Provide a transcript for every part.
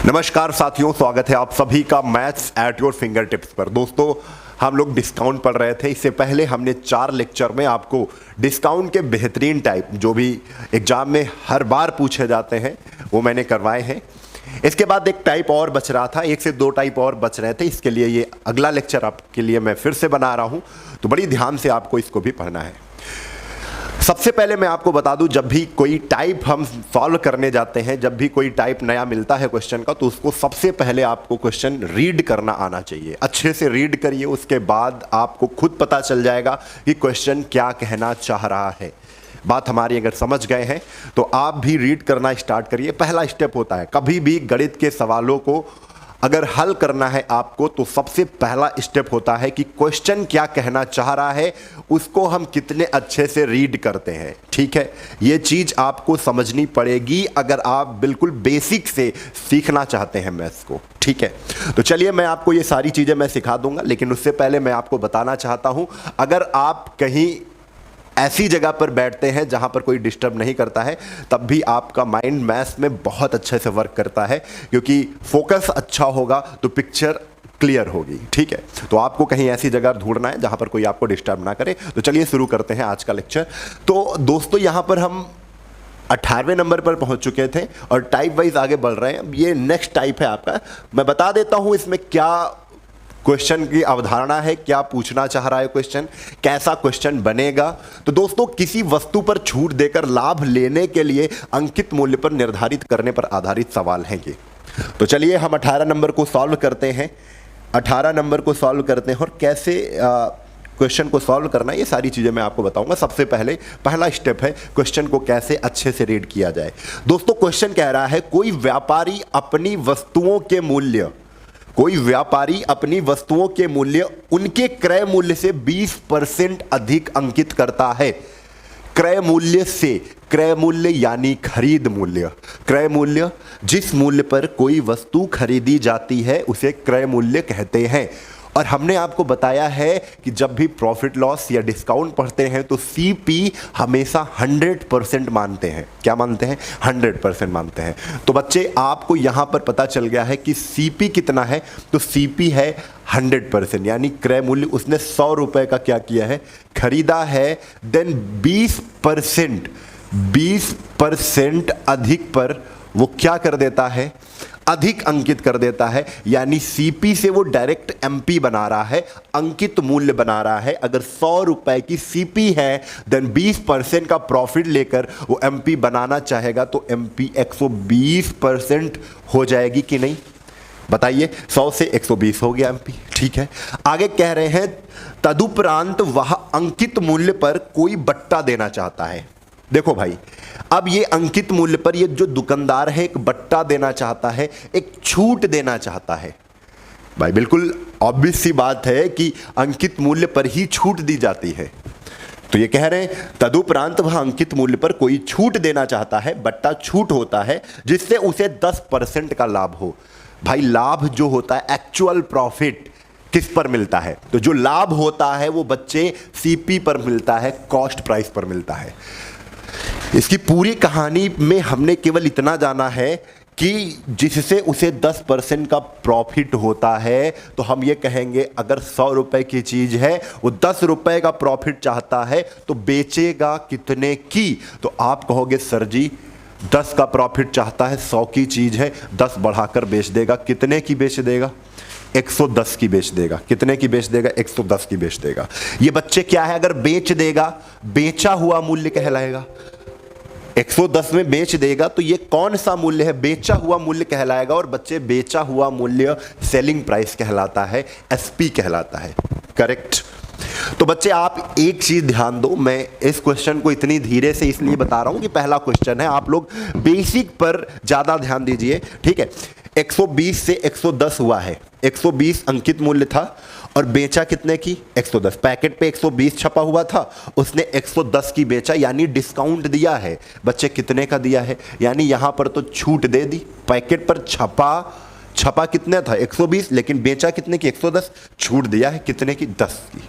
नमस्कार साथियों, स्वागत है आप सभी का maths at your finger tips पर। दोस्तों, हम लोग डिस्काउंट पढ़ रहे थे। इससे पहले हमने 4 लेक्चर में आपको डिस्काउंट के बेहतरीन टाइप जो भी एग्जाम में हर बार पूछे जाते हैं वो मैंने करवाए हैं। इसके बाद एक टाइप और बच रहा था, 1 से 2 टाइप और बच रहे थे। इसके लिए ये अगला लेक्चर आपके लिए मैं फिर से बना रहा हूँ, तो बड़ी ध्यान से आपको इसको भी पढ़ना है। सबसे पहले मैं आपको बता दूं, जब भी कोई टाइप हम सॉल्व करने जाते हैं, जब भी कोई टाइप नया मिलता है क्वेश्चन का, तो उसको सबसे पहले आपको क्वेश्चन रीड करना आना चाहिए। अच्छे से रीड करिए, उसके बाद आपको खुद पता चल जाएगा कि क्वेश्चन क्या कहना चाह रहा है। बात हमारी अगर समझ गए हैं तो आप भी रीड करना स्टार्ट करिए। पहला स्टेप होता है, कभी भी गणित के सवालों को अगर हल करना है आपको, तो सबसे पहला स्टेप होता है कि क्वेश्चन क्या कहना चाह रहा है उसको हम कितने अच्छे से रीड करते हैं। ठीक है, ये चीज़ आपको समझनी पड़ेगी अगर आप बिल्कुल बेसिक से सीखना चाहते हैं मैथ्स को। ठीक है, तो चलिए मैं आपको ये सारी चीज़ें मैं सिखा दूंगा, लेकिन उससे पहले मैं आपको बताना चाहता हूँ, अगर आप कहीं ऐसी जगह पर बैठते हैं जहां पर कोई डिस्टर्ब नहीं करता है, तब भी आपका माइंड मैथ्स में बहुत अच्छे से वर्क करता है, क्योंकि फोकस अच्छा होगा तो पिक्चर क्लियर होगी। ठीक है, तो आपको कहीं ऐसी जगह ढूंढना है जहां पर कोई आपको डिस्टर्ब ना करे। तो चलिए शुरू करते हैं आज का लेक्चर। तो दोस्तों, यहां पर हम 18वें नंबर पर पहुंच चुके थे और टाइप वाइज आगे बढ़ रहे हैं। अब ये नेक्स्ट टाइप है आपका। मैं बता देता हूं इसमें क्या क्वेश्चन की अवधारणा है, क्या पूछना चाह रहा है क्वेश्चन, कैसा क्वेश्चन बनेगा। तो दोस्तों, किसी वस्तु पर छूट देकर लाभ लेने के लिए अंकित मूल्य पर निर्धारित करने पर आधारित सवाल हैं ये। तो चलिए हम 18 नंबर को सॉल्व करते हैं। 18 नंबर को सॉल्व करते हैं और कैसे क्वेश्चन को सॉल्व करना, ये सारी चीज़ें मैं आपको बताऊंगा। सबसे पहले पहला स्टेप है क्वेश्चन को कैसे अच्छे से रीड किया जाए। दोस्तों, क्वेश्चन कह रहा है कोई व्यापारी अपनी वस्तुओं के मूल्य उनके क्रय मूल्य से 20% अधिक अंकित करता है। क्रय मूल्य यानी खरीद मूल्य। क्रय मूल्य, जिस मूल्य पर कोई वस्तु खरीदी जाती है उसे क्रय मूल्य कहते हैं। और हमने आपको बताया है कि जब भी प्रॉफिट लॉस या डिस्काउंट पढ़ते हैं तो सीपी हमेशा 100% मानते हैं। क्या मानते हैं? 100% मानते हैं। तो बच्चे, आपको यहां पर पता चल गया है कि सीपी कितना है। तो सीपी है 100%, यानी क्रय मूल्य उसने 100 रुपए का क्या किया है? खरीदा है। देन 20% अधिक पर वो क्या कर देता है? अधिक अंकित कर देता है, यानी सीपी से वो डायरेक्ट एमपी बना रहा है, अंकित मूल्य बना रहा है। अगर 100 रुपए की सीपी है, देन 20% का प्रॉफिट लेकर वो एमपी बनाना चाहेगा, तो एमपी 120% हो जाएगी कि नहीं? बताइए, 100 से 120 हो गया एमपी। ठीक है, आगे कह रहे हैं तदुपरांत वह अंकित मूल्य पर कोई बट्टा देना चाहता है। देखो भाई, अब ये अंकित मूल्य पर ये जो दुकानदार है एक बट्टा देना चाहता है, एक छूट देना चाहता है। भाई बिल्कुल ऑब्वियस सी बात है कि अंकित मूल्य पर ही छूट दी जाती है। तो ये कह रहे हैं तदुपरांत वह अंकित मूल्य पर कोई छूट देना चाहता है। बट्टा छूट होता है जिससे उसे 10% का लाभ हो। भाई, लाभ जो होता है, एक्चुअल प्रॉफिट किस पर मिलता है? तो जो लाभ होता है वो बच्चे सीपी पर मिलता है, कॉस्ट प्राइस पर मिलता है। इसकी पूरी कहानी में हमने केवल इतना जाना है कि जिससे उसे 10% का प्रॉफिट होता है, तो हम ये कहेंगे अगर 100 रुपए की चीज़ है, वो 10 रुपए का प्रॉफिट चाहता है, तो बेचेगा कितने की? तो आप कहोगे सर जी 10 का प्रॉफिट चाहता है, 100 की चीज़ है, 10 बढ़ाकर बेच देगा। कितने की बेच देगा? 110 की बेच देगा। कितने की बेच देगा? 110 की बेच देगा। ये बच्चे क्या है, अगर बेच देगा, बेचा हुआ मूल्य कहलाएगा। 110 में बेच देगा तो ये कौन सा मूल्य है? बेचा हुआ मूल्य कहलाएगा। और बच्चे, बेचा हुआ मूल्य सेलिंग प्राइस कहलाता है, एसपी कहलाता है। करेक्ट। तो बच्चे, आप एक चीज ध्यान दो, मैं इस क्वेश्चन को इतनी धीरे से इसलिए बता रहा हूं कि पहला क्वेश्चन है, आप लोग बेसिक पर ज्यादा ध्यान दीजिए। ठीक है, 120 से 110 हुआ है। 120 अंकित मूल्य था और बेचा कितने की? 110। पैकेट पे 120 छपा हुआ था, उसने 110 की बेचा, यानी डिस्काउंट दिया है। बच्चे, कितने का दिया है? यानी यहां पर तो छूट दे दी। पैकेट पर छपा कितने था? 120, लेकिन बेचा कितने की? 110। छूट दिया है कितने की? 10 की।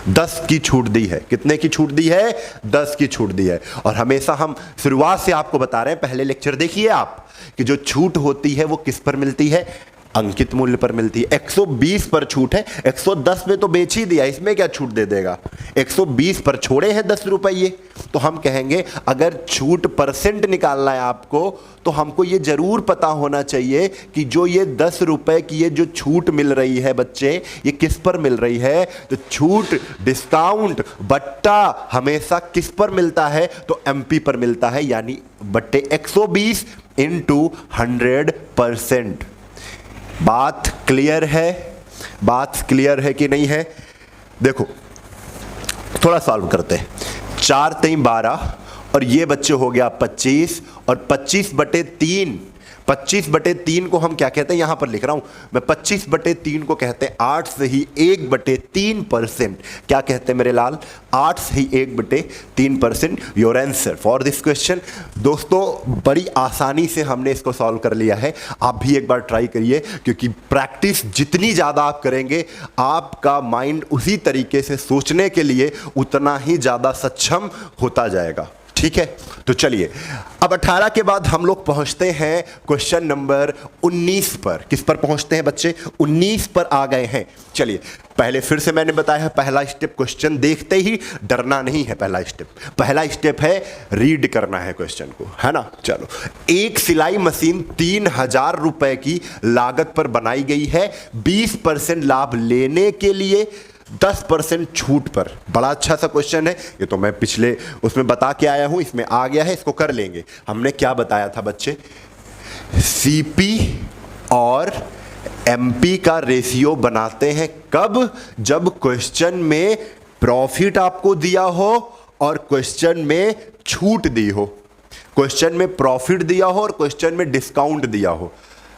10 की छूट दी है। कितने की छूट दी है? 10 की छूट दी है। और हमेशा हम शुरुआत से आपको बता रहे हैं, पहले लेक्चर देखिए आप, कि जो छूट होती है वो किस पर मिलती है? अंकित मूल्य पर मिलती है। 120 पर छूट है, 110 में तो बेच ही दिया, इसमें क्या छूट दे देगा? 120 पर छोड़े हैं 10 रुपये। तो हम कहेंगे अगर छूट परसेंट निकालना है आपको, तो हमको ये जरूर पता होना चाहिए कि जो ये 10 रुपए की ये जो छूट मिल रही है बच्चे, ये किस पर मिल रही है? तो छूट, डिस्काउंट, बट्टा हमेशा किस पर मिलता है? तो एमपी पर मिलता है, यानी बट्टे 120 इंटू 100%। बात क्लियर है? बात क्लियर है कि नहीं है? देखो थोड़ा सॉल्व करते हैं। 4 3 12 और ये बच्चे हो गया 25 और 25/3। 25/3 को हम क्या कहते हैं? यहां पर लिख रहा हूं मैं, 25/3 को कहते हैं 8 से ही 1/3%। क्या कहते हैं मेरे लाल? 8 से ही 1/3%। Your answer for this question. दोस्तों बड़ी आसानी से हमने इसको सॉल्व कर लिया है। आप भी एक बार ट्राई करिए, क्योंकि प्रैक्टिस जितनी ज़्यादा आप करेंगे, आपका माइंड उसी तरीके से सोचने के लिए उतना ही ज़्यादा सक्षम होता जाएगा। ठीक है, तो चलिए अब 18 के बाद हम लोग पहुंचते हैं क्वेश्चन नंबर 19 पर। किस पर पहुंचते हैं बच्चे? 19 पर आ गए हैं। चलिए पहले फिर से मैंने बताया है, पहला स्टेप क्वेश्चन देखते ही डरना नहीं है। पहला स्टेप है रीड करना है क्वेश्चन को, है ना। चलो, एक सिलाई मशीन 3000 रुपए की लागत पर बनाई गई है। 20% लाभ लेने के लिए 10% छूट पर। बड़ा अच्छा सा क्वेश्चन है ये, तो मैं पिछले उसमें बता के आया हूं, इसमें आ गया है, इसको कर लेंगे। हमने क्या बताया था बच्चे? सीपी और एमपी का रेशियो बनाते हैं कब? जब क्वेश्चन में प्रॉफिट आपको दिया हो और क्वेश्चन में छूट दी हो। क्वेश्चन में प्रॉफिट दिया हो और क्वेश्चन में डिस्काउंट दिया हो।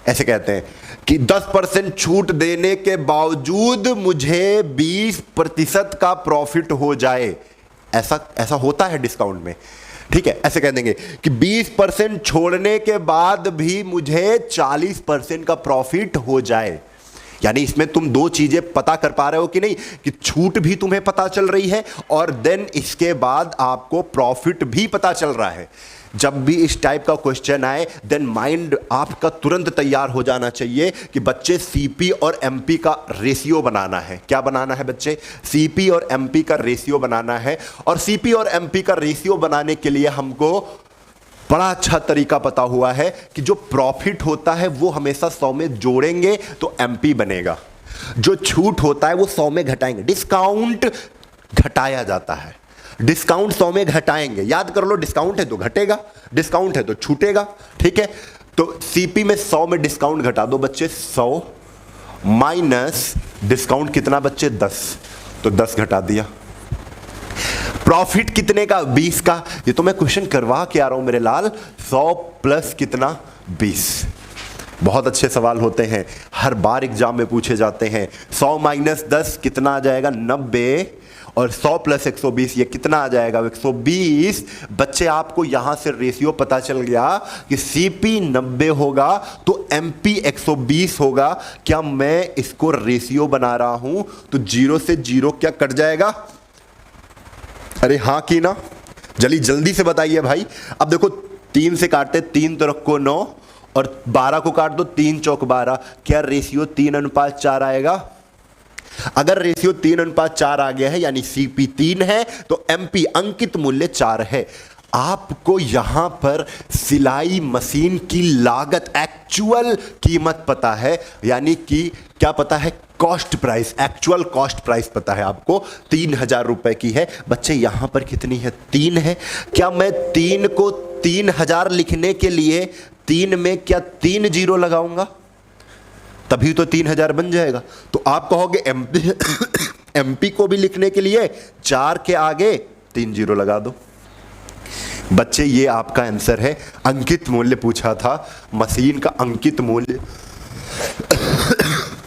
ऐसे कहते हैं कि 10% छूट देने के बावजूद मुझे 20% का प्रॉफिट हो जाए। ऐसा होता है डिस्काउंट में। ठीक है, ऐसे कह देंगे कि 20% छोड़ने के बाद भी मुझे 40% का प्रॉफिट हो जाए। यानी इसमें तुम दो चीजें पता कर पा रहे हो कि नहीं, कि छूट भी तुम्हें पता चल रही है और देन इसके बाद आपको प्रॉफिट भी पता चल रहा है। जब भी इस टाइप का क्वेश्चन आए, देन माइंड आपका तुरंत तैयार हो जाना चाहिए कि बच्चे सीपी और एमपी का रेशियो बनाना है। क्या बनाना है बच्चे? सीपी और एमपी का रेशियो बनाना है। और सीपी और एमपी का रेशियो बनाने के लिए हमको बड़ा अच्छा तरीका पता हुआ है कि जो प्रॉफिट होता है वो हमेशा 100 में जोड़ेंगे तो एमपी बनेगा। जो छूट होता है वो 100 में घटाएंगे। डिस्काउंट घटाया जाता है, डिस्काउंट 100 में घटाएंगे। याद कर लो, डिस्काउंट है तो घटेगा, डिस्काउंट है तो छूटेगा। ठीक है, तो सीपी में 100 में डिस्काउंट घटा दो बच्चे। 100 माइनस डिस्काउंट कितना बच्चे? 10, तो 10 घटा दिया। प्रॉफिट कितने का? 20 का। ये तो मैं क्वेश्चन करवा के आ रहा हूं मेरे लाल। 100 प्लस कितना? 20। बहुत अच्छे सवाल होते हैं, हर बार एग्जाम में पूछे जाते हैं। 100 माइनस 10 कितना आ जाएगा? 90। और 100 प्लस 120 ये कितना आ जाएगा? 120। बच्चे आपको यहां से रेशियो पता चल गया कि सीपी 90 होगा तो एमपी 120 होगा। क्या मैं इसको रेशियो बना रहा हूं तो 0 से 0 क्या कट जाएगा? अरे हाँ कि ना? जल्दी से बताइए भाई। अब देखो 3 से काटते, 3 तो रखो 9 और 12 को काट दो, 3 चौक 12। क्या रेशियो 3:4 आएगा? अगर रेशियो 3:4 आ गया है यानी सीपी 3 है तो एमपी अंकित मूल्य 4 है। आपको यहां पर सिलाई मशीन की लागत, एक्चुअल कीमत पता है, यानी कि क्या पता है? Cost price, actual cost price पता है आपको, 3000 रुपए की है। बच्चे यहां पर कितनी है? 3 है। क्या मैं 3 को 3000 लिखने के लिए 3 में क्या 3 जीरो लगाऊंगा? तभी तो 3000 बन जाएगा। तो आप कहोगे एमपी को भी लिखने के लिए 4 के आगे 3 जीरो लगा दो। बच्चे ये आपका आंसर है। अंकित मूल्य पूछा था, मशीन का अंकित मूल्य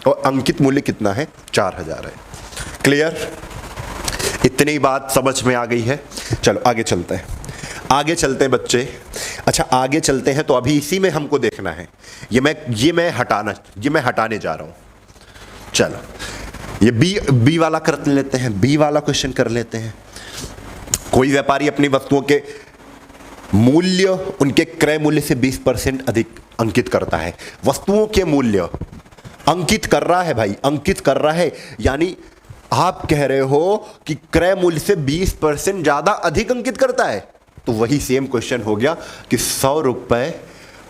और अंकित मूल्य कितना है? 4000 है। क्लियर? इतनी बात समझ में आ गई है। चलो आगे चलते हैं, आगे चलते हैं बच्चे। अच्छा आगे चलते हैं तो अभी इसी में हमको देखना है। ये मैं हटाने जा रहा हूं। चलो ये बी वाला कर लेते हैं, बी वाला क्वेश्चन कर लेते हैं। कोई व्यापारी अपनी वस्तुओं के मूल्य उनके क्रय मूल्य से 20% अधिक अंकित करता है। वस्तुओं के मूल्य अंकित कर रहा है भाई, अंकित कर रहा है, यानी आप कह रहे हो कि क्रय मूल्य से 20% ज्यादा अधिक अंकित करता है। तो वही सेम क्वेश्चन हो गया कि 100 रुपए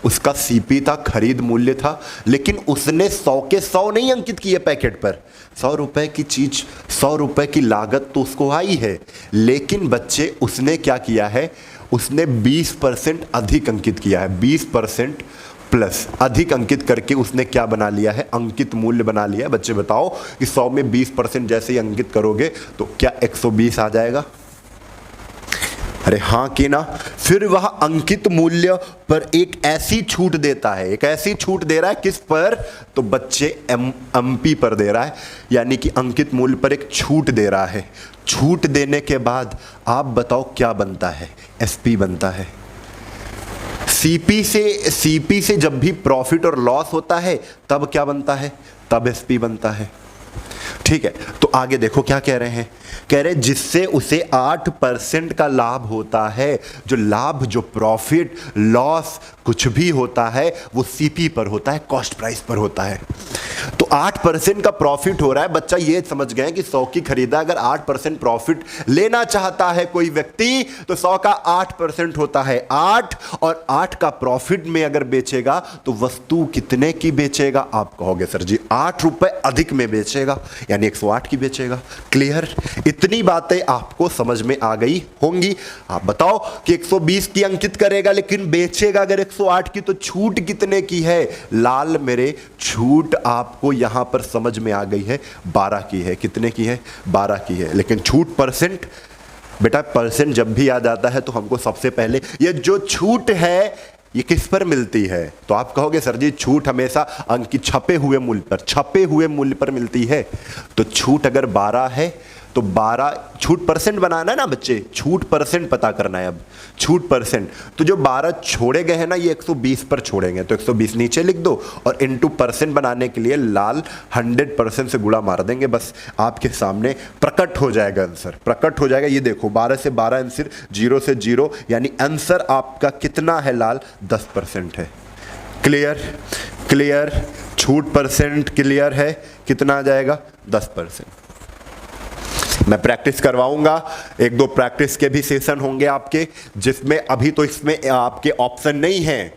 उसका सीपी था, खरीद मूल्य था, लेकिन उसने 100 के 100 नहीं अंकित किए पैकेट पर। 100 रुपए की चीज, 100 रुपए की लागत तो उसको आई है, लेकिन बच्चे उसने क्या किया है, उसने 20% अधिक अंकित किया है। 20% प्लस अधिक अंकित करके उसने क्या बना लिया है, अंकित मूल्य बना लिया है। बच्चे बताओ कि 100 में 20% जैसे ही अंकित करोगे तो क्या 120 आ जाएगा? अरे हाँ कि ना। फिर वह अंकित मूल्य पर एक ऐसी छूट देता है, एक ऐसी छूट दे रहा है, किस पर? तो बच्चे एमपी पर दे रहा है, यानी कि अंकित मूल्य पर एक छूट दे रहा है। छूट देने के बाद आप बताओ क्या बनता है? एसपी बनता है। सीपी से जब भी प्रॉफिट और लॉस होता है तब क्या बनता है? तब एसपी बनता है। ठीक है, तो आगे देखो क्या कह रहे हैं। कह रहे जिससे उसे 8% का लाभ होता है। जो लाभ, जो प्रॉफिट लॉस कुछ भी होता है वो सीपी पर होता है, कॉस्ट प्राइस पर होता है। तो 8% का प्रॉफिट हो रहा है। बच्चा ये समझ गए कि 100 की खरीदा, अगर 8% प्रॉफिट लेना चाहता है कोई व्यक्ति तो 100 का 8% होता है 8, और 8 का प्रॉफिट में अगर बेचेगा तो वस्तु कितने की बेचेगा? आप कहोगे सर जी 8 रुपए अधिक में बेचेगा, यानी 108 की बेचेगा। क्लियर? इतनी बातें आपको समझ में आ गई होंगी। आप बताओ कि 120 की अंकित करेगा लेकिन बेचेगा अगर 108 की, तो छूट कितने की है? लाल मेरे, छूट आपको यहां पर समझ में आ गई है, 12 की है। कितने की है? 12 की है। लेकिन छूट परसेंट, बेटा परसेंट जब भी आ जाता है तो हमको सबसे पहले ये जो छूट है ये किस पर मिलती है? तो आप कहोगे सर जी छूट हमेशा अंकित छपे हुए मूल्य पर मिलती है। तो छूट अगर 12 है तो 12 छूट परसेंट बनाना है ना बच्चे, छूट परसेंट पता करना है। अब छूट परसेंट, तो जो 12 छोड़े गए हैं ना ये 120 पर छोड़ेंगे, तो 120 नीचे लिख दो और इनटू परसेंट बनाने के लिए लाल 100% से गुणा मार देंगे। बस आपके सामने प्रकट हो जाएगा आंसर, प्रकट हो जाएगा। ये देखो 12 से 12 आंसर, 0 से 0, यानी आंसर आपका कितना है लाल? 10% है। क्लियर? क्लियर? छूट परसेंट क्लियर है? कितना आ जाएगा? 10%। मैं प्रैक्टिस करवाऊंगा, 1-2 प्रैक्टिस के भी सेशन होंगे आपके, जिसमें अभी तो इसमें आपके ऑप्शन नहीं है,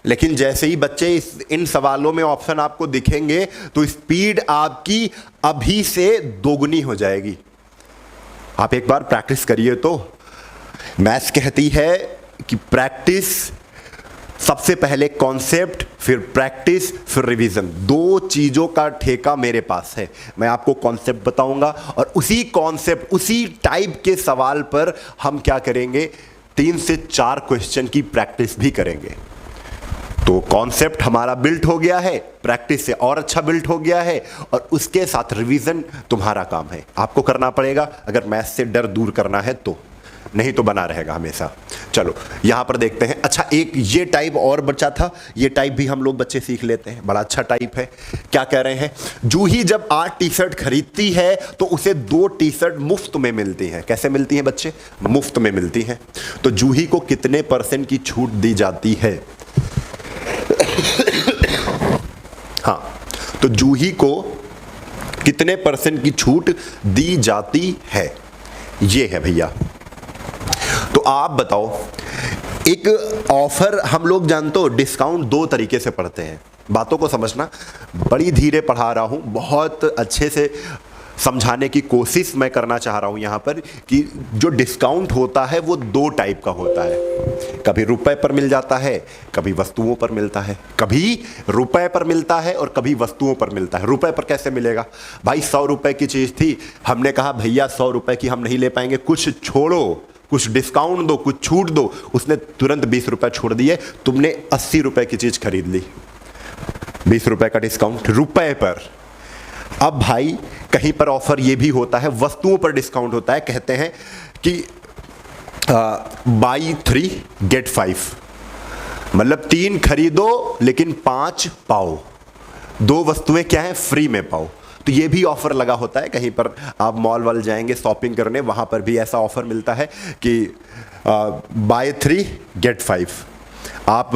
लेकिन जैसे ही बच्चे इन सवालों में ऑप्शन आपको दिखेंगे तो स्पीड आपकी अभी से दोगुनी हो जाएगी। आप एक बार प्रैक्टिस करिए। तो मैथ्स कहती है कि प्रैक्टिस सबसे पहले कॉन्सेप्ट, फिर प्रैक्टिस, फिर रिवीजन। 2 चीजों का ठेका मेरे पास है। मैं आपको कॉन्सेप्ट बताऊंगा और उसी कॉन्सेप्ट, उसी टाइप के सवाल पर हम क्या करेंगे, 3 से 4 क्वेश्चन की प्रैक्टिस भी करेंगे। तो कॉन्सेप्ट हमारा बिल्ट हो गया है, प्रैक्टिस से और अच्छा बिल्ट हो गया है, और उसके साथ रिवीजन तुम्हारा काम है, आपको करना पड़ेगा अगर मैथ्स से डर दूर करना है तो, नहीं तो बना रहेगा हमेशा। चलो यहां पर देखते हैं। अच्छा, एक ये टाइप और बचा था, ये टाइप भी हम लोग बच्चे सीख लेते हैं, बड़ा अच्छा टाइप है। क्या कह रहे हैं? जूही जब 8 टी-शर्ट खरीदती है तो उसे 2 टी-शर्ट मुफ्त में मिलती हैं। कैसे मिलती हैं बच्चे? मुफ्त में मिलती हैं। तो जूही को कितने % की छूट दी जाती है? हाँ, तो जूही को कितने % की छूट दी जाती है? ये है भैया। तो आप बताओ, एक ऑफर हम लोग जानते हो, डिस्काउंट 2 तरीके से पढ़ते हैं। बातों को समझना, बड़ी धीरे पढ़ा रहा हूं, बहुत अच्छे से समझाने की कोशिश मैं करना चाह रहा हूं यहां पर कि जो डिस्काउंट होता है वो 2 टाइप का होता है। कभी रुपए पर मिल जाता है, कभी वस्तुओं पर मिलता है। कभी रुपए पर मिलता है और कभी वस्तुओं पर मिलता है। रुपए पर कैसे मिलेगा भाई? 100 रुपए की चीज थी, हमने कहा भैया 100 रुपए की हम नहीं ले पाएंगे, कुछ छोड़ो, कुछ डिस्काउंट दो, कुछ छूट दो। उसने तुरंत 20 रुपए छोड़ दिए, तुमने 80 रुपए की चीज खरीद ली, 20 रुपए का डिस्काउंट रुपए पर। अब भाई कहीं पर ऑफर ये भी होता है, वस्तुओं पर डिस्काउंट होता है। कहते हैं कि बाई 3 गेट 5, मतलब 3 खरीदो लेकिन 5 पाओ, 2 वस्तुएं क्या है? फ्री में पाओ। तो ये भी ऑफर लगा होता है, कहीं पर आप मॉल वाल जाएंगे शॉपिंग करने, वहाँ पर भी ऐसा ऑफर मिलता है कि बाय 3 गेट 5, आप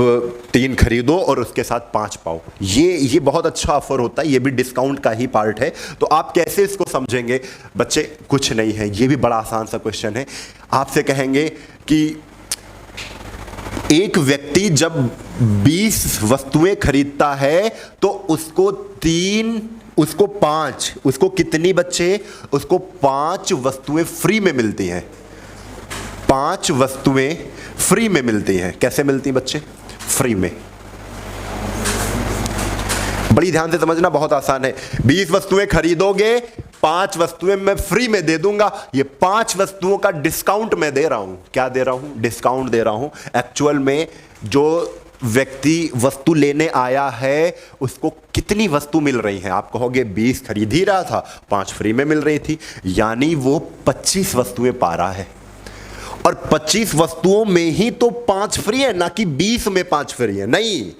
3 खरीदो और उसके साथ 5 पाओ। ये बहुत अच्छा ऑफर होता है, ये भी डिस्काउंट का ही पार्ट है। तो आप कैसे इसको समझेंगे बच्चे? कुछ नहीं है, ये भी बड़ा आसान सा क्वेश्चन है। आपसे कहेंगे कि एक व्यक्ति जब 20 वस्तुएं खरीदता है तो उसको 5, उसको कितनी बच्चे? उसको 5 वस्तुएं फ्री में मिलती हैं। 5 वस्तुएं फ्री में मिलती हैं। कैसे मिलती बच्चे? फ्री में। बड़ी ध्यान से समझना, बहुत आसान है। 20 वस्तुएं खरीदोगे, 5 वस्तुएं मैं फ्री में दे दूंगा। ये 5 वस्तुओं का डिस्काउंट मैं दे रहा हूं। क्या दे रहा हूं? डिस्काउंट दे रहा हूं। एक्चुअल में जो व्यक्ति वस्तु लेने आया है उसको कितनी वस्तु मिल रही है? आप कहोगे 20 खरीद ही रहा था, 5 फ्री में मिल रही थी, यानी वो 25 वस्तुएं पा रहा है। और 25 वस्तुओं में ही तो 5 फ्री है, ना कि 20 में 5 फ्री है। नहीं,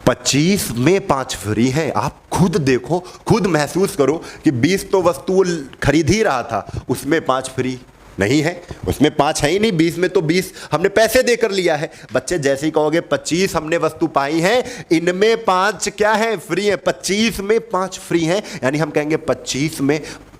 25 में 5 फ्री है। आप खुद देखो, खुद महसूस करो कि 20 तो वस्तु खरीद ही रहा था, उसमें 5 फ्री नहीं है, उसमें 5 है ही नहीं। 20 में तो 20 हमने पैसे देकर लिया है। बच्चे जैसे ही कहोगे 25 हमने वस्तु पाई है, इनमें 5 क्या है? फ्री है। 25 में 5 फ्री है, यानी हम कहेंगे 25 में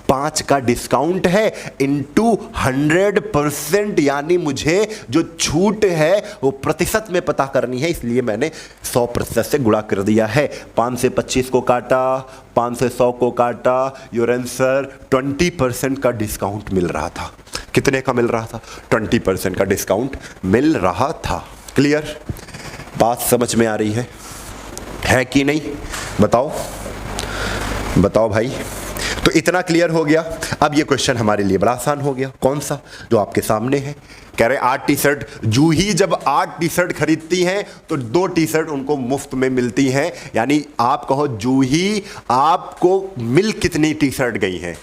5 का डिस्काउंट है इनटू 100%, यानी मुझे जो छूट है वो प्रतिशत में पता करनी है, इसलिए मैंने 100% से गुणा कर दिया है। 5 से 25 को काटा, 5 से 100 को काटा, योर आंसर 20% का डिस्काउंट मिल रहा था। कितने का मिल रहा था? 20% का डिस्काउंट मिल रहा था। क्लियर? बात समझ में आ रही है कि नहीं? बताओ बताओ भाई। तो इतना क्लियर हो गया। अब ये क्वेश्चन हमारे लिए बड़ा आसान हो गया। कौन सा? जो आपके सामने है। कह रहे 8 टी शर्ट, जूही जब 8 टी शर्ट खरीदती हैं तो 2 टी शर्ट उनको मुफ्त में मिलती हैं। यानी आप कहो जूही आपको मिल कितनी टी शर्ट गई हैं?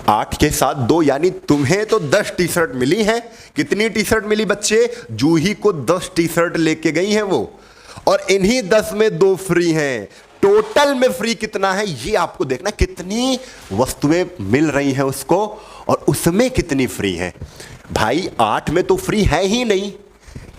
8 के साथ 2, यानी तुम्हें तो 10 टी शर्ट मिली हैं। कितनी टी शर्ट मिली बच्चे? जूही को 10 टी शर्ट लेके गई हैं वो, और इन्हीं 10 में 2 फ्री हैं। टोटल में फ्री कितना है ये आपको देखना, कितनी वस्तुएं मिल रही हैं उसको और उसमें कितनी फ्री हैं। भाई 8 में तो फ्री है ही नहीं,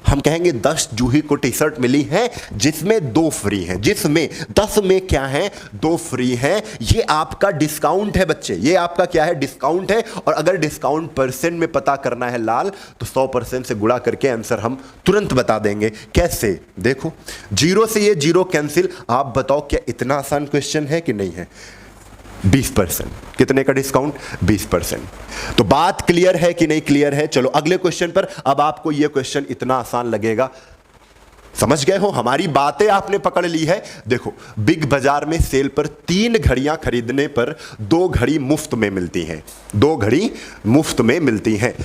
हम कहेंगे 10 जूही को टी शर्ट मिली है जिसमें 2 फ्री हैं, जिसमें 10 में क्या है? 2 फ्री हैं। ये आपका डिस्काउंट है बच्चे, ये आपका क्या है? डिस्काउंट है। और अगर डिस्काउंट परसेंट में पता करना है लाल, तो 100% से गुणा करके आंसर हम तुरंत बता देंगे। कैसे? देखो, 0 से ये 0 कैंसिल। आप बताओ क्या इतना आसान क्वेश्चन है कि नहीं है? 20%। कितने का डिस्काउंट? 20%। तो बात क्लियर है कि नहीं क्लियर है? चलो अगले क्वेश्चन पर। अब आपको यह क्वेश्चन इतना आसान लगेगा, समझ गए हो? हमारी बातें आपने पकड़ ली है। देखो, बिग बाजार में सेल पर 3 घड़ियां खरीदने पर 2 घड़ी मुफ्त में मिलती हैं। 2 घड़ी मुफ्त में मिलती हैं।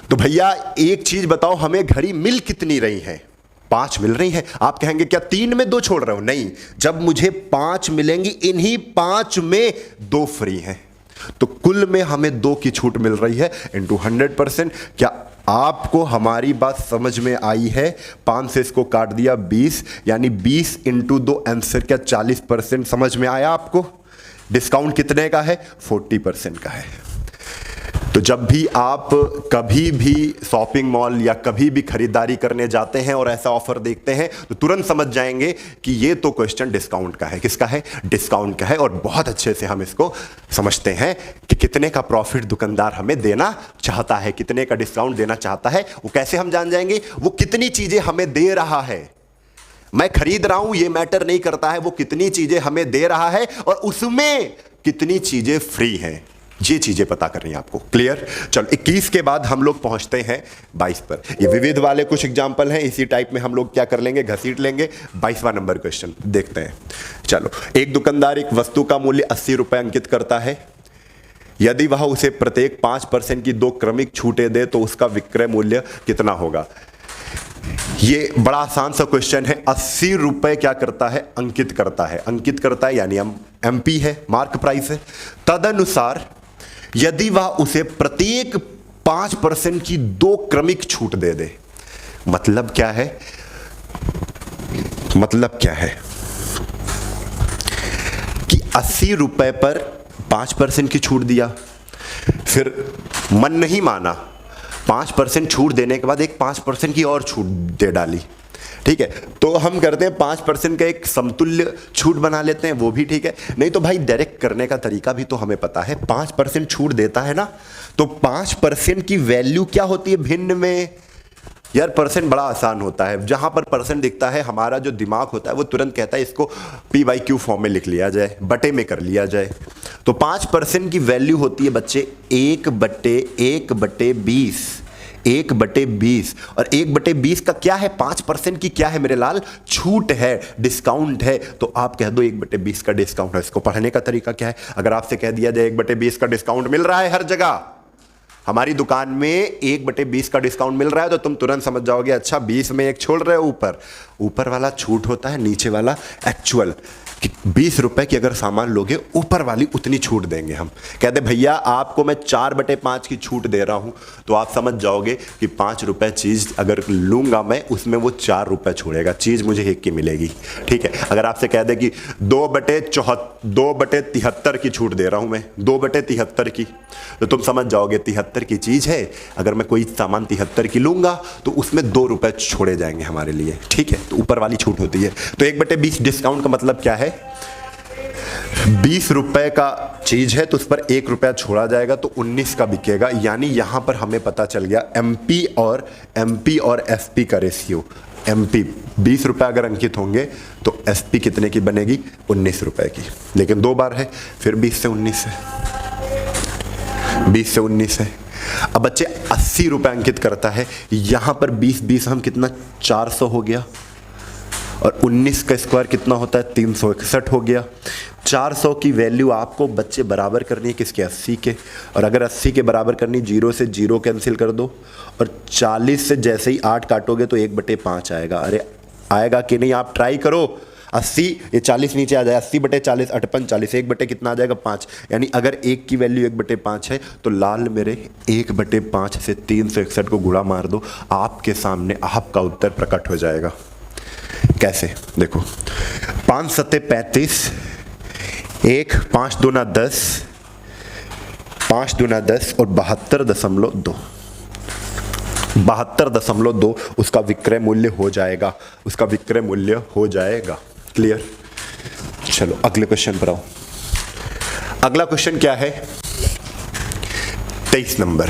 तो भैया एक चीज बताओ, हमें घड़ी मिल कितनी रही है? 5 मिल रही है। आप कहेंगे क्या 3 में 2 छोड़ रहे हो? नहीं, जब मुझे 5 मिलेंगी, इन्हीं 5 में 2 फ्री हैं, तो कुल में हमें 2 की छूट मिल रही है इनटू 100%। क्या आपको हमारी बात समझ में आई है? 5 से इसको काट दिया 20, यानी 20 इंटू 2 आंसर क्या 40% समझ में आया आपको? डिस्काउंट कितने का है? 40% का है। तो जब भी आप कभी भी शॉपिंग मॉल या कभी भी खरीदारी करने जाते हैं और ऐसा ऑफर देखते हैं तो तुरंत समझ जाएंगे कि ये तो क्वेश्चन डिस्काउंट का है। किसका है? डिस्काउंट का है। और बहुत अच्छे से हम इसको समझते हैं कि कितने का प्रॉफिट दुकानदार हमें देना चाहता है, कितने का डिस्काउंट देना चाहता है। वो कैसे हम जान जाएंगे? वो कितनी चीजें हमें दे रहा है। मैं खरीद रहा हूं ये मैटर नहीं करता है, वो कितनी चीजें हमें दे रहा है और उसमें कितनी चीजें फ्री हैं, ये चीजें पता करनी है आपको। क्लियर? चलो 21 के बाद हम लोग पहुंचते हैं 22 पर। ये विविध वाले कुछ एग्जांपल हैं, इसी टाइप में हम लोग क्या कर लेंगे? घसीट लेंगे। 22वां नंबर क्वेश्चन देखते हैं। चलो, एक दुकानदार एक वस्तु का मूल्य 80 रुपए अंकित करता है। यदि वह उसे प्रत्येक 5% की 2 क्रमिक छूटें दे तो उसका विक्रय मूल्य कितना होगा? ये बड़ा आसान सा क्वेश्चन है। 80 रुपए क्या करता है? अंकित करता है। अंकित करता है यानी हम MP है, मार्क प्राइस है। तदनुसार यदि वह उसे प्रत्येक 5% की 2 क्रमिक छूट दे दे, मतलब क्या है? मतलब क्या है कि 80 रुपए पर 5% की छूट दिया, फिर मन नहीं माना, 5% छूट देने के बाद एक 5% की और छूट दे डाली। ठीक है, तो हम करते हैं 5% का एक समतुल्य छूट बना लेते हैं, वो भी ठीक है। नहीं तो भाई डायरेक्ट करने का तरीका भी तो हमें पता है। 5% छूट देता है ना, तो 5% की वैल्यू क्या होती है भिन्न में? यार परसेंट बड़ा आसान होता है, जहां पर परसेंट दिखता है हमारा जो दिमाग होता है वो तुरंत कहता है इसको P/Q फॉर्म में लिख लिया जाए, बटे में कर लिया जाए। तो 5% की वैल्यू होती है बच्चे 1/20, 1/20। और 1/20 का क्या है? 5% की क्या है मेरे लाल? छूट है, डिस्काउंट है। तो आप कह दो 1/20 का डिस्काउंट है। इसको पढ़ने का तरीका क्या है? अगर आपसे कह दिया जाए 1/20 का डिस्काउंट मिल रहा है हर जगह, हमारी दुकान में 1/20 का डिस्काउंट मिल रहा है, तो तुम तुरंत समझ जाओगे अच्छा 20 में एक छोड़ रहे हो ऊपर, ऊपर वाला छूट होता है, नीचे वाला एक्चुअल। कि 20 रुपए की अगर सामान लोगे, ऊपर वाली उतनी छूट देंगे हम। कहते भैया आपको मैं 4/5 की छूट दे रहा हूं, तो आप समझ जाओगे कि 5 रुपए चीज अगर लूंगा मैं, उसमें वो 4 रुपए छोड़ेगा, चीज मुझे 1 की मिलेगी। ठीक है, अगर आपसे कह दे कि 2/73 की छूट दे रहा हूं मैं, 2/73 की, तो तुम समझ जाओगे 73 की चीज है, अगर मैं कोई सामान 73 की लूंगा तो उसमें 2 रुपए छोड़े जाएंगे हमारे लिए। ठीक है, तो ऊपर वाली छूट होती है। तो 1/20 डिस्काउंट का मतलब क्या है? 20 रुपए का चीज है तो उस पर 1 रुपया छोड़ा जाएगा, तो 19 का बिकेगा। यानी यहां पर हमें पता चल गया एमपी और एसपी का रेशियो। एमपी 20 रुपए अगर अंकित होंगे तो एसपी कितने की बनेगी? 19 रुपए की। लेकिन 2 बार है, फिर 20 से 19 है, 20 से 19 है। अब बच्चे 80 रुपए अंकित करता है, यहां पर 20 हम कितना? 400 हो गया, और 19 का स्क्वायर कितना होता है? 361 हो गया। 400 की वैल्यू आपको बच्चे बराबर करनी है किसके? 80 के। और अगर 80 के बराबर करनी, 0 से 0 कैंसिल कर दो, और 40 से जैसे ही 8 काटोगे तो 1/5 आएगा। अरे आएगा कि नहीं, आप ट्राई करो। 80, ये 40 नीचे आ जाए, 80/40, 8 40, 1 कितना आ जाएगा? 5। यानी अगर 1 की वैल्यू 1/5 है तो लाल मेरे 1/5 से 361 को गुणा मार दो, आपके सामने आपका उत्तर प्रकट हो जाएगा। कैसे? देखो, 5 सत्ते 35, 1 5 दूना 10, 5 दूना 10 और 72.2, 72.2 उसका विक्रय मूल्य हो जाएगा, उसका विक्रय मूल्य हो जाएगा। क्लियर? चलो अगले क्वेश्चन पर आओ। अगला क्वेश्चन क्या है? 23 नंबर।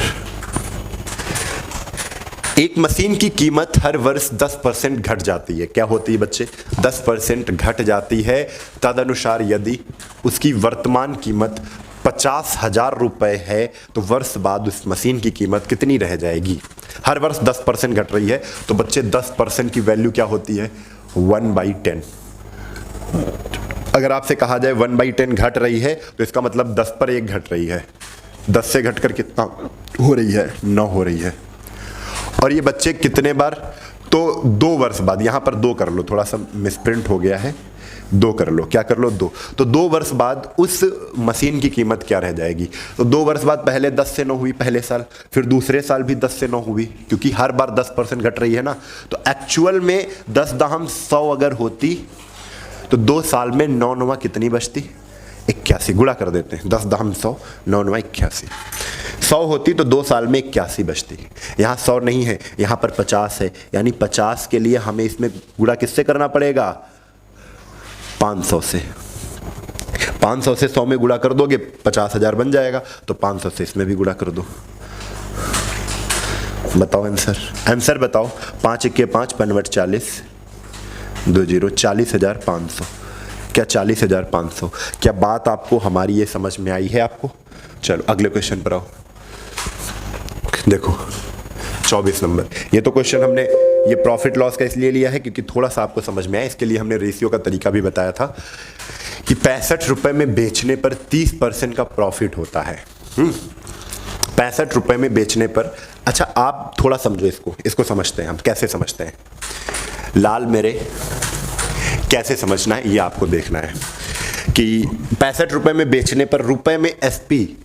एक मशीन की कीमत हर वर्ष 10% घट जाती है। क्या होती है बच्चे? 10% घट जाती है। तदनुसार यदि उसकी वर्तमान कीमत 50,000 रुपए है तो वर्ष बाद उस मशीन की कीमत कितनी रह जाएगी? हर वर्ष 10% घट रही है, तो बच्चे 10% की वैल्यू क्या होती है? 1/10। अगर आपसे कहा जाए 1/10 घट रही है, तो इसका मतलब 10 पर 1 घट रही है। 10 से घटकर कितना हो रही है? 9 हो रही है। और ये बच्चे कितने बार? तो 2 वर्ष बाद। यहां पर 2 कर लो, थोड़ा सा मिसप्रिंट हो गया है, 2 कर लो। क्या कर लो? 2। तो 2 वर्ष बाद उस मशीन की कीमत क्या रह जाएगी? तो 2 वर्ष बाद पहले 10 से 9 हुई पहले साल, फिर दूसरे साल भी 10 से 9 हुई, क्योंकि हर बार 10% घट रही है ना। तो एक्चुअल में 10/100 अगर होती तो 2 साल में 9 9 कितनी बचती? 81। गुणा कर देते हैं, 10/100, 9 9 81। 100 होती तो 2 साल में 81 बचती। यहाँ 100 नहीं है, यहाँ पर 50 है, यानी 50 के लिए हमें इसमें गुणा किससे करना पड़ेगा? 500 से। 500 से 100 में गुणा कर दोगे 50,000 बन जाएगा, तो 500 से इसमें भी गुणा कर दो। बताओ आंसर, आंसर बताओ। 5 × 5 = 40, 2 0 40,500। क्या 40,500? क्या बात आपको हमारी ये समझ में आई है आपको? चलो अगले क्वेश्चन पर आओ। देखो 24 नंबर। ये तो क्वेश्चन हमने ये प्रॉफिट लॉस का इसलिए लिया है क्योंकि थोड़ा सा आपको समझ में आया, इसके लिए हमने रेशियो का तरीका भी बताया था कि 65 रुपए में बेचने पर 30% का प्रॉफिट होता है। 65 रुपए में बेचने पर। अच्छा आप थोड़ा समझो इसको समझते हैं हम। कैसे समझते हैं लाल मेरे? कैसे समझना है ये आपको देखना है कि 65 रुपए में बेचने पर, रुपए में एसपी,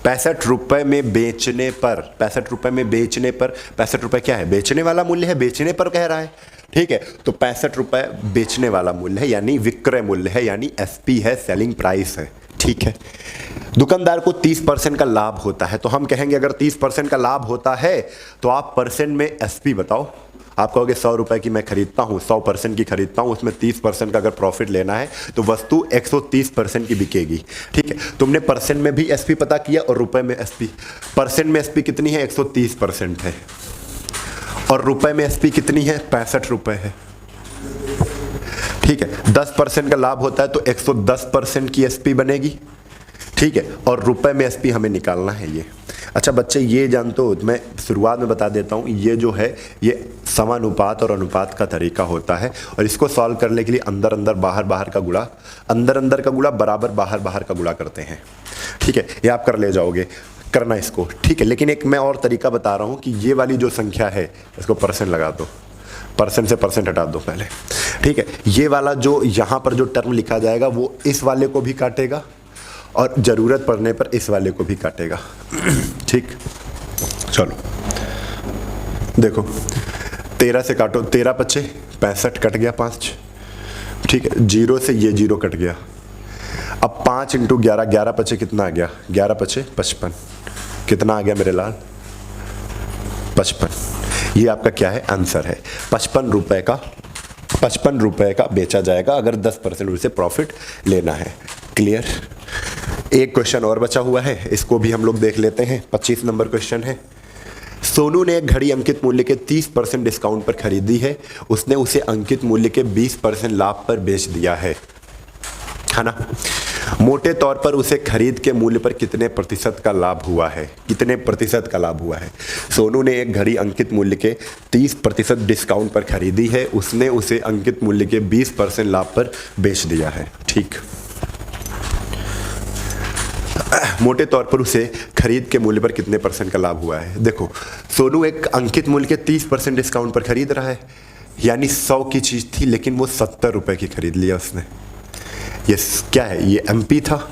65 रुपए में बेचने पर, 65 रुपए में बेचने पर, 65 रुपए क्या है? बेचने वाला मूल्य है, बेचने पर कह रहा है। ठीक है। तो 65 रुपए बेचने वाला मूल्य है, यानी विक्रय मूल्य है, यानी एसपी है, सेलिंग प्राइस है। ठीक है। दुकानदार को 30% का लाभ होता है, तो हम कहेंगे अगर 30% का लाभ होता है तो आप परसेंट में एसपी बताओ। आप कहोगे 100 रुपए की मैं खरीदता हूँ, 100% की खरीदता हूँ, उसमें 30% का अगर प्रॉफिट लेना है तो वस्तु 130% की बिकेगी। ठीक है। तुमने परसेंट में भी एसपी पता किया और रुपए में एसपी। परसेंट में एसपी कितनी है? 130% है। और रुपए में एसपी कितनी है? 65 रुपए है। ठीक है। 10% का लाभ होता है तो 110% की एसपी बनेगी। ठीक है। और रुपए में एसपी हमें निकालना है ये। अच्छा बच्चे ये जानते हो, मैं शुरुआत में बता देता हूँ, ये जो है ये समानुपात और अनुपात का तरीका होता है, और इसको सॉल्व करने के लिए अंदर अंदर बाहर बाहर का गुणा, अंदर अंदर का गुणा बराबर बाहर बाहर का गुणा करते हैं। ठीक है। ये आप कर ले जाओगे करना इसको। ठीक है। लेकिन एक मैं और तरीका बता रहा हूँ कि ये वाली जो संख्या है इसको परसेंट लगा दो, परसेंट से परसेंट हटा दो पहले। ठीक है। ये वाला जो यहाँ पर जो टर्म लिखा जाएगा वो इस वाले को भी काटेगा और ज़रूरत पड़ने पर इस वाले को भी काटेगा। ठीक। चलो देखो 13 से काटो, 13 पचे 65 कट गया 5। ठीक है। 0 से ये 0 कट गया। अब 5 × 11, 11 पचे कितना आ गया? 11 पचे 55। कितना आ गया मेरे लाल? 55। ये आपका क्या है? आंसर है। 55 रुपए का बेचा जाएगा अगर 10% उसे प्रॉफिट लेना है। क्लियर। एक क्वेश्चन और बचा हुआ है, इसको भी हम लोग देख लेते हैं। 25 नंबर क्वेश्चन है। सोनू ने एक घड़ी अंकित मूल्य के 30% डिस्काउंट पर खरीदी है, उसने उसे अंकित मूल्य के 20% लाभ पर बेच दिया है ना। मोटे तौर पर उसे खरीद के मूल्य पर कितने प्रतिशत का लाभ हुआ है? कितने प्रतिशत का लाभ हुआ है? सोनू ने एक घड़ी अंकित मूल्य के 30% डिस्काउंट पर खरीदी है, उसने उसे अंकित मूल्य के 20% लाभ पर बेच दिया है। ठीक। मोटे तौर पर उसे खरीद के मूल्य पर कितने परसेंट का लाभ हुआ है? देखो सोनू एक अंकित मूल्य के 30% डिस्काउंट पर खरीद रहा है, यानी 100 की चीज़ थी लेकिन वो 70 रुपए की खरीद लिया उसने। ये क्या है? ये एमपी था।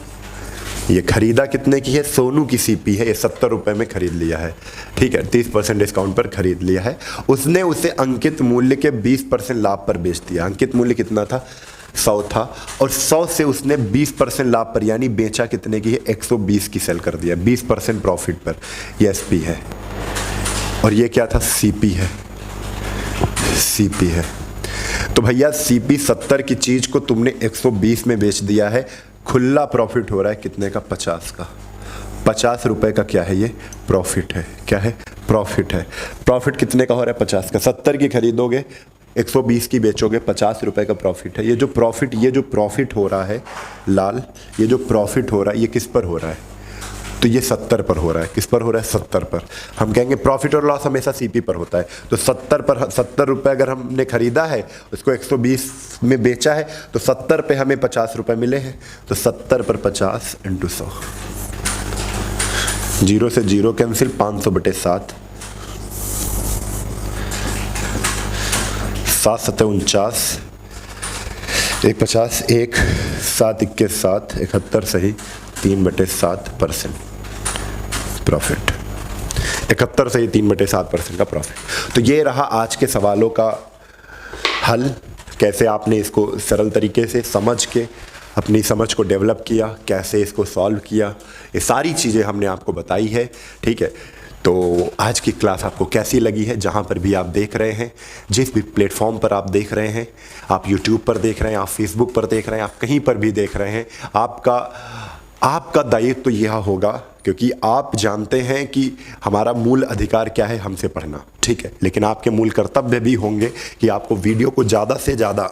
ये खरीदा कितने की है? सोनू की सीपी है, ये 70 रुपए में खरीद लिया है। ठीक है। 30% डिस्काउंट पर खरीद लिया है, उसने उसे अंकित मूल्य के 20% लाभ पर बेच दिया। अंकित मूल्य कितना था? 100 था, और 100 से उसने 20% लाभ पर यानी बेचा कितने की है? 120 की सेल कर दिया, 20% प्रॉफिट पर। ये एसपी है। और ये क्या था? सीपी है। सीपी है। तो भैया सीपी 70 की चीज को तुमने 120 में बेच दिया है, खुला प्रॉफिट हो रहा है कितने का? 50 का। 50 रुपए का क्या है? ये प्रॉफिट है। क्या है? प्रॉफिट है। प्रॉफिट कितने का हो रहा है? 50 का। 70 की खरीदोगे, 120 की बेचोगे, 50 रुपए का प्रॉफिट है। ये जो प्रॉफिट हो रहा है लाल, ये जो प्रॉफिट हो रहा है ये किस पर हो रहा है? तो ये 70 पर हो रहा है। किस पर हो रहा है? 70 पर। हम कहेंगे प्रॉफिट और लॉस हमेशा सीपी पर होता है, तो 70 पर 70 रुपये अगर हमने खरीदा है, उसको 120 में बेचा है, तो 70 पे हमें 50 रुपये मिले हैं। तो 70 पर 50 × 100, 0 से 0 कैंसिल, 500/7, 7 7 49, 1 50, 1 7 21 7, 71 सही, 3/7% प्रॉफिट। 71 से 3/7% का प्रॉफिट। तो ये रहा आज के सवालों का हल। कैसे आपने इसको सरल तरीके से समझ के अपनी समझ को डेवलप किया, कैसे इसको सॉल्व किया, ये सारी चीज़ें हमने आपको बताई है। ठीक है। तो आज की क्लास आपको कैसी लगी है? जहाँ पर भी आप देख रहे हैं, जिस भी प्लेटफॉर्म पर आप देख रहे हैं, आप यूट्यूब पर देख रहे हैं, आप फेसबुक पर देख रहे हैं, आप कहीं पर भी देख रहे हैं, आपका दायित्व तो यह होगा, क्योंकि आप जानते हैं कि हमारा मूल अधिकार क्या है? हमसे पढ़ना। ठीक है। लेकिन आपके मूल कर्तव्य भी होंगे कि आपको वीडियो को ज़्यादा से ज़्यादा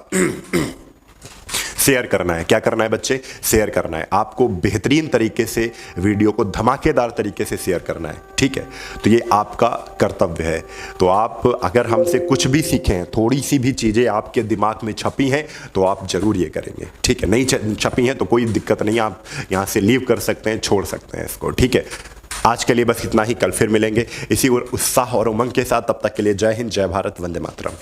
शेयर करना है। क्या करना है बच्चे? शेयर करना है। आपको बेहतरीन तरीके से वीडियो को धमाकेदार तरीके से शेयर करना है। ठीक है। तो ये आपका कर्तव्य है। तो आप अगर हमसे कुछ भी सीखें, थोड़ी सी भी चीज़ें आपके दिमाग में छपी हैं, तो आप ज़रूर ये करेंगे। ठीक है। नहीं छपी हैं तो कोई दिक्कत नहीं, आप यहाँ से लीव कर सकते हैं, छोड़ सकते हैं इसको। ठीक है। आज के लिए बस इतना ही। कल फिर मिलेंगे इसी उत्साह और उमंग के साथ। तब तक के लिए जय हिंद, जय भारत, वंदे मातरम।